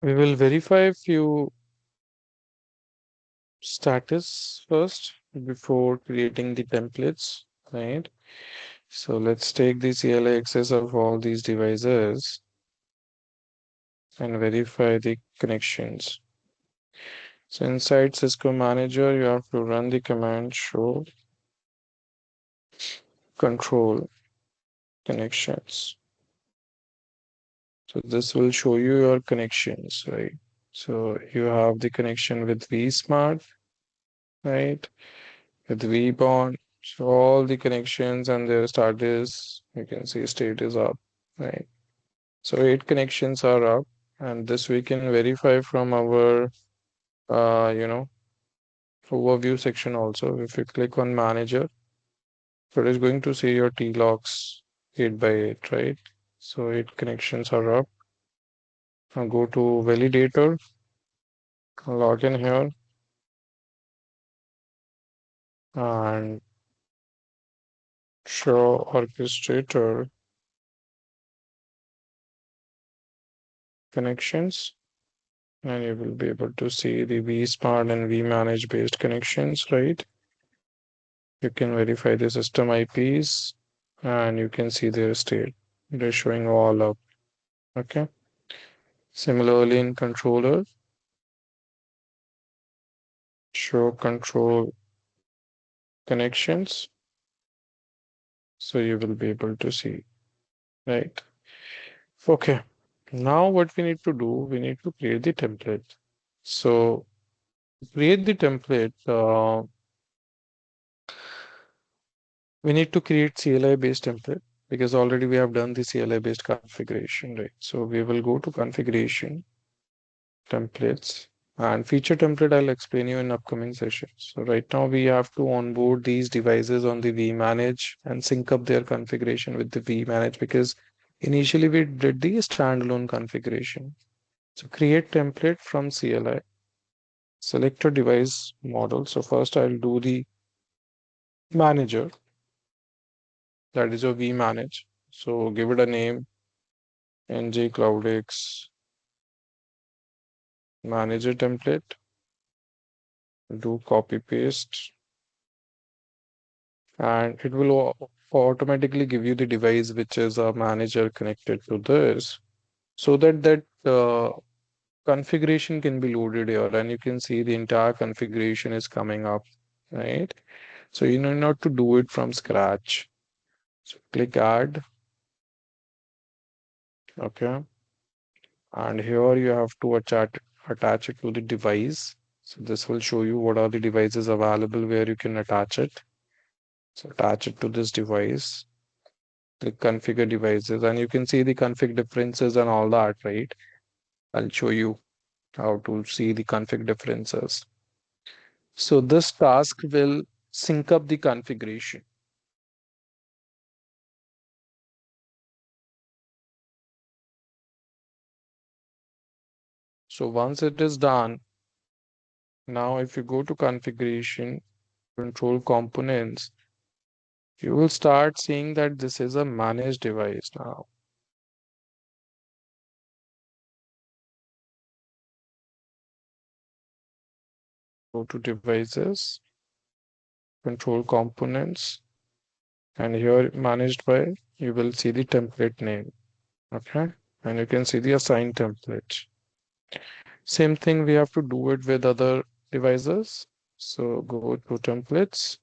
We will verify few status first before creating the templates, right? So let's take the CLI access of all these devices and verify the connections. So inside Cisco Manager, you have to run the command show control connections. So this will show you your connections, right? So you have the connection with vSmart, right? With vBond. So all the connections and their status, you can see state is up, right? So 8 connections are up, and this we can verify from our, uh, you know, overview section also. If you click on manager, so it is going to see your T-logs 8 by 8, right? So 8 connections are up. Now go to validator, log in here, and show orchestrator connections, and you will be able to see the vSmart and vManage based connections, right? You can verify the system IPs and you can see their state. They're showing all up. Okay. Similarly, in controller, show control connections. So you will be able to see, right? Okay. Now what we need to do, we need to create the template. So create the template. We need to create CLI based template because already we have done the CLI based configuration, right? So we will go to configuration, templates, and feature template. I'll explain you in upcoming sessions. So right now we have to onboard these devices on the vManage and sync up their configuration with the vManage because initially we did the standalone configuration. So create template from CLI, select a device model. So first I'll do the manager, that is your vManage. So give it a name, Ngcloudx manager template, do copy paste, and it will automatically give you the device which is a manager connected to this, so that configuration can be loaded here and you can see the entire configuration is coming up, right? So you need not to do it from scratch. So click add, okay, and here you have to attach it to the device. So this will show you what are the devices available where you can attach it. So attach it to this device, the configure devices, and you can see the config differences and all that, right? I'll show you how to see the config differences. So this task will sync up the configuration. So once it is done, now if you go to configuration, control components, you will start seeing that this is a managed device now. Go to devices, control components, and here managed by, you will see the template name. Okay. And you can see the assigned template. Same thing we have to do it with other devices. So go to templates,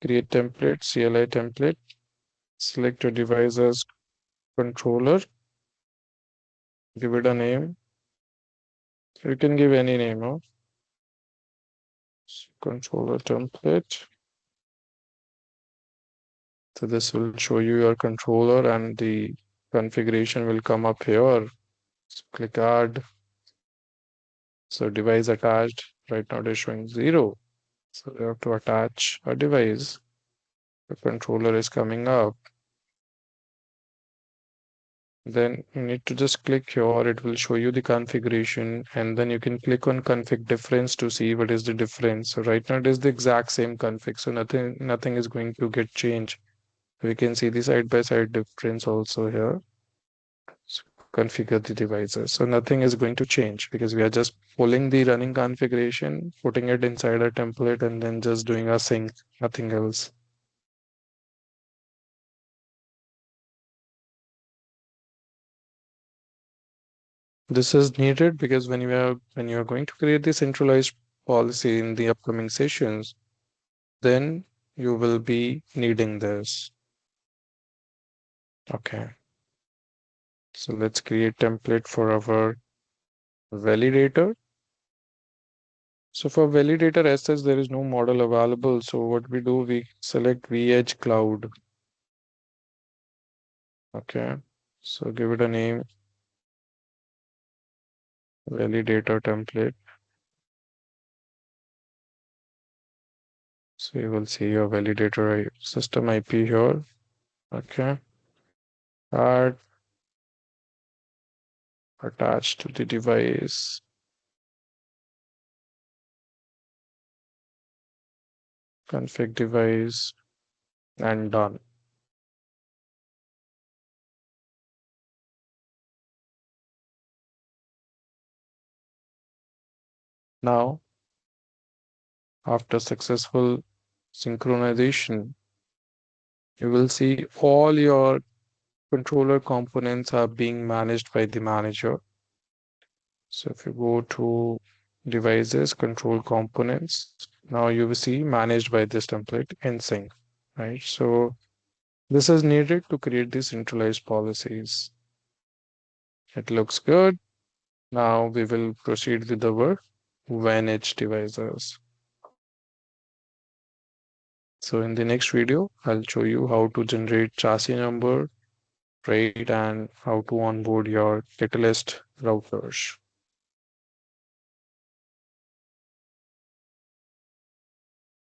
create template, CLI template, select your device as controller, give it a name. You can give any name, huh? Controller template. So this will show you your controller and the configuration will come up here. So click add. So device attached. Right now it is showing 0. So you have to attach a device. The controller is coming up. Then you need to just click here. It will show you the configuration, and then you can click on config difference to see what is the difference. So right now it is the exact same config. So nothing is going to get changed. We can see the side by side difference also here. So configure the devices. So nothing is going to change because we are just pulling the running configuration, putting it inside a template, and then just doing a sync, nothing else. This is needed because when you are going to create the centralized policy in the upcoming sessions, then you will be needing this. Okay. So let's create template for our validator. So for validator as such, there is no model available. So what we do, we select VH Cloud. Okay. So give it a name, validator template. So you will see your validator system IP here. Okay. Add attached to the device. Config device and done. Now, after successful synchronization, you will see all your controller components are being managed by the manager. So if you go to devices, control components, now you will see managed by this template in sync, right? So this is needed to create these centralized policies. It looks good. Now we will proceed with our manage devices. So in the next video, I'll show you how to generate chassis number, right, and how to onboard your Catalyst routers.